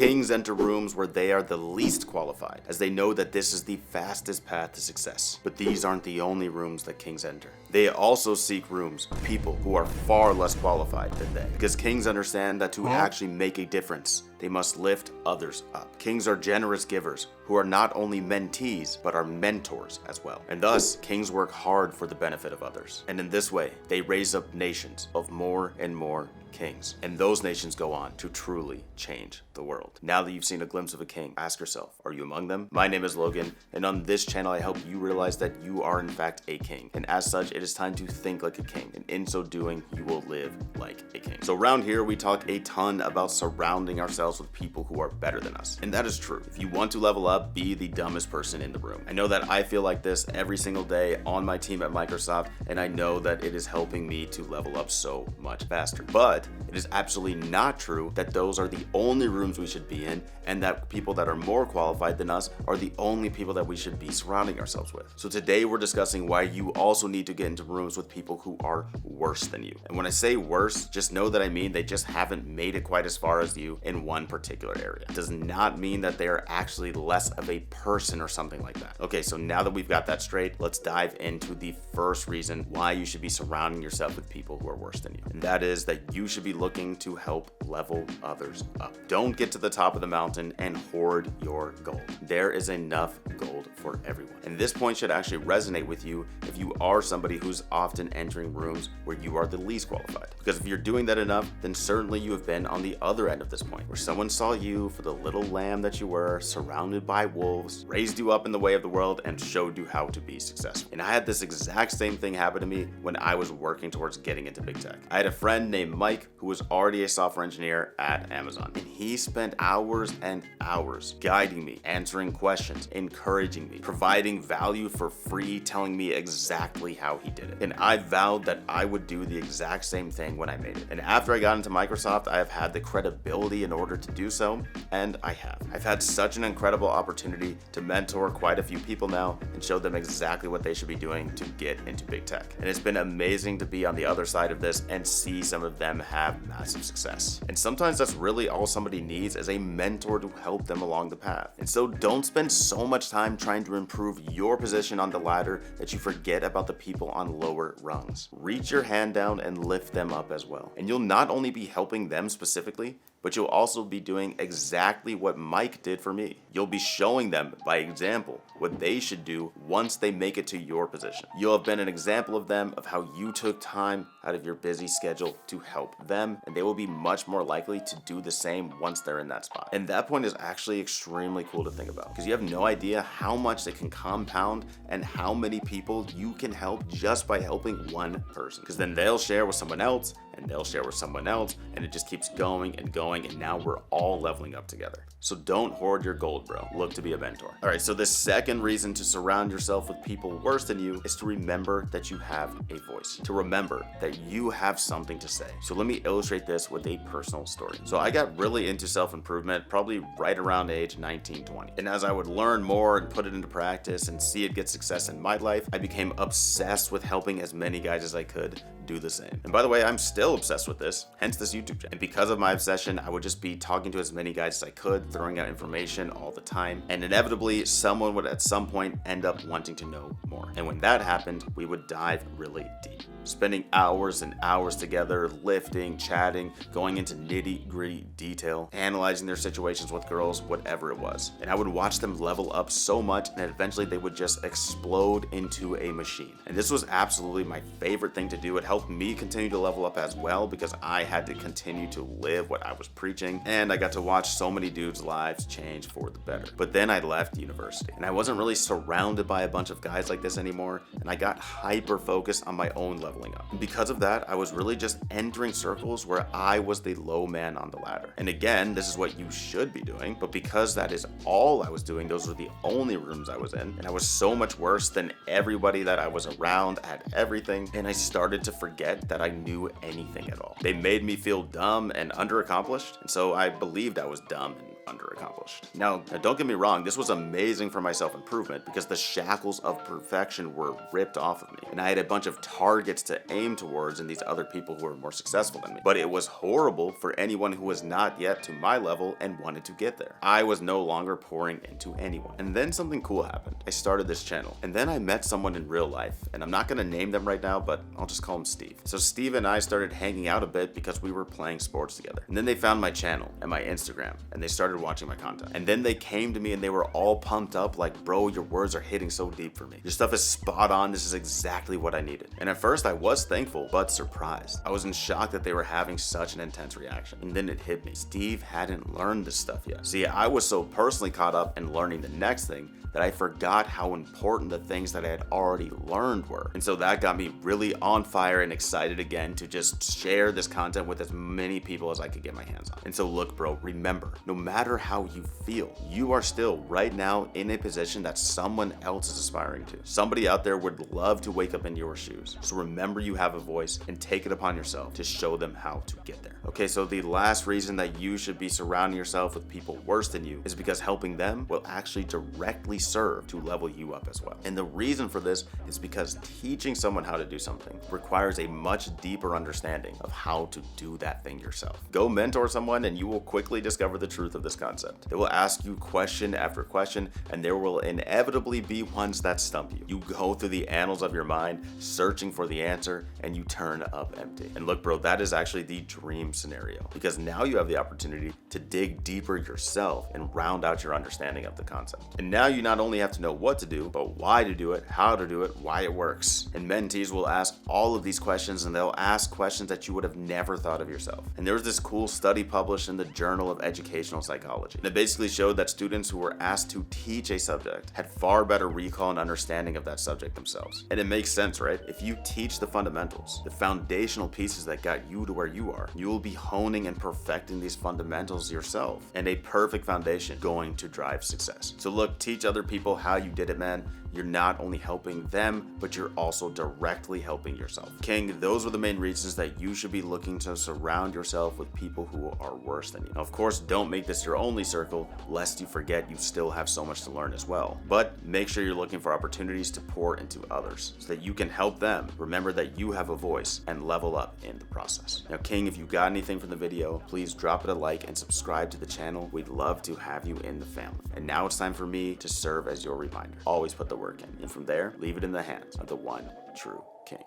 Kings enter rooms where they are the least qualified, as they know that this is the fastest path to success. But these aren't the only rooms that kings enter. They also seek rooms of people who are far less qualified than they, because kings understand that to actually make a difference, they must lift others up. Kings are generous givers who are not only mentees, but are mentors as well. And thus, kings work hard for the benefit of others. And in this way, they raise up nations of more and more kings. And those nations go on to truly change the world. Now that you've seen a glimpse of a king, ask yourself, are you among them? My name is Logan, and on this channel, I help you realize that you are in fact a king. And as such, it is time to think like a king. And in so doing, you will live like a king. So around here, we talk a ton about surrounding ourselves with people who are better than us. And that is true. If you want to level up, be the dumbest person in the room. I know that I feel like this every single day on my team at Microsoft, and I know that it is helping me to level up so much faster. But it is absolutely not true that those are the only rooms we should be in, and that people that are more qualified than us are the only people that we should be surrounding ourselves with. So today we're discussing why you also need to get into rooms with people who are worse than you. And when I say worse, just know that I mean they just haven't made it quite as far as you in one particular area. It does not mean that they are actually less of a person or something like that. Okay, so now that we've got that straight, let's dive into the first reason why you should be surrounding yourself with people who are worse than you. And that is that you should be looking to help level others up. Don't get to the top of the mountain and hoard your gold. There is enough gold for everyone. And this point should actually resonate with you if you are somebody who's often entering rooms where you are the least qualified. Because if you're doing that enough, then certainly you have been on the other end of this point, where someone saw you for the little lamb that you were, surrounded by wolves, raised you up in the way of the world, and showed you how to be successful. And I had this exact same thing happen to me when I was working towards getting into big tech. I had a friend named Mike who was already a software engineer at Amazon, and he spent hours and hours guiding me, answering questions, encouraging me, providing value for free, telling me exactly how he did it. And I vowed that I would do the exact same thing when I made it. And after I got into Microsoft, I have had the credibility in order to do so, and I have. I've had such an incredible opportunity to mentor quite a few people now and show them exactly what they should be doing to get into big tech. And it's been amazing to be on the other side of this and see some of them have massive success. And sometimes that's really all somebody needs, is a mentor to help them along the path. And so don't spend so much time trying to improve your position on the ladder that you forget about the people on lower rungs. Reach your hand down and lift them up as well. And you'll not only be helping them specifically, but you'll also be doing exactly what Mike did for me. You'll be showing them by example what they should do once they make it to your position. You'll have been an example of them, of how you took time out of your busy schedule to help them, and they will be much more likely to do the same once they're in that spot. And that point is actually extremely cool to think about, because you have no idea how much it can compound and how many people you can help just by helping one person. Because then they'll share with someone else, and they'll share with someone else, and it just keeps going and going, and now we're all leveling up together. So don't hoard your gold, bro. Look to be a mentor. All right, so the second reason to surround yourself with people worse than you is to remember that you have a voice, to remember that you have something to say. So let me illustrate this with a personal story. So I got really into self-improvement probably right around age 19, 20. And as I would learn more and put it into practice and see it get success in my life, I became obsessed with helping as many guys as I could do the same. And by the way, I'm still obsessed with this, hence this YouTube channel. And because of my obsession, I would just be talking to as many guys as I could, throwing out information all the time. And inevitably, someone would at some point end up wanting to know more. And when that happened, we would dive really deep, spending hours and hours together, lifting, chatting, going into nitty-gritty detail, analyzing their situations with girls, whatever it was. And I would watch them level up so much, and eventually they would just explode into a machine. And this was absolutely my favorite thing to do. It helped me continue to level up as well, because I had to continue to live what I was preaching, and I got to watch so many dudes' lives change for the better. But then I left university, and I wasn't really surrounded by a bunch of guys like this anymore, and I got hyper focused on my own leveling up. And because of that, I was really just entering circles where I was the low man on the ladder. And again, this is what you should be doing, but because that is all I was doing, those were the only rooms I was in, and I was so much worse than everybody that I was around at everything, and I started to forget that I knew anything at all. They made me feel dumb and underaccomplished, and so I believed I was dumb and underaccomplished. Now, don't get me wrong, this was amazing for my self-improvement because the shackles of perfection were ripped off of me, and I had a bunch of targets to aim towards in these other people who were more successful than me. But it was horrible for anyone who was not yet to my level and wanted to get there. I was no longer pouring into anyone. And then something cool happened. I started this channel, and then I met someone in real life, and I'm not gonna name them right now, but I'll just call him Steve. So Steve and I started hanging out a bit because we were playing sports together. And then they found my channel and my Instagram, and they started watching my content. And then they came to me and they were all pumped up like, bro, your words are hitting so deep for me. Your stuff is spot on. This is exactly what I needed. And at first I was thankful, but surprised. I was in shock that they were having such an intense reaction. And then it hit me. Steve hadn't learned this stuff yet. See, I was so personally caught up in learning the next thing that I forgot how important the things that I had already learned were. And so that got me really on fire and excited again to just share this content with as many people as I could get my hands on. And so look, bro, remember, no matter how you feel, you are still right now in a position that someone else is aspiring to. Somebody out there would love to wake up in your shoes. So remember you have a voice and take it upon yourself to show them how to get there. Okay, so the last reason that you should be surrounding yourself with people worse than you is because helping them will actually directly serve to level you up as well. And the reason for this is because teaching someone how to do something requires a much deeper understanding of how to do that thing yourself. Go mentor someone and you will quickly discover the truth of this concept. They will ask you question after question, and there will inevitably be ones that stump you. You go through the annals of your mind searching for the answer, and you turn up empty. And look, bro, that is actually the dream scenario, because now you have the opportunity to dig deeper yourself and round out your understanding of the concept. And now you not only have to know what to do, but why to do it, how to do it, why it works. And mentees will ask all of these questions, and they'll ask questions that you would have never thought of yourself. And there was this cool study published in the Journal of Educational Psychology. And it basically showed that students who were asked to teach a subject had far better recall and understanding of that subject themselves. And it makes sense, right? If you teach the fundamentals, the foundational pieces that got you to where you are, you will be honing and perfecting these fundamentals yourself, and a perfect foundation going to drive success. So look, teach other people how you did it, man. You're not only helping them, but you're also directly helping yourself. King, those are the main reasons that you should be looking to surround yourself with people who are worse than you. Now, of course, don't make this your only circle, lest you forget you still have so much to learn as well. But make sure you're looking for opportunities to pour into others so that you can help them remember that you have a voice and level up in the process. Now, King, if you got anything from the video, please drop it a like and subscribe to the channel. We'd love to have you in the family. And now it's time for me to serve as your reminder. Always put the work in, and from there, leave it in the hands of the one true king.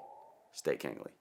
Stay kingly.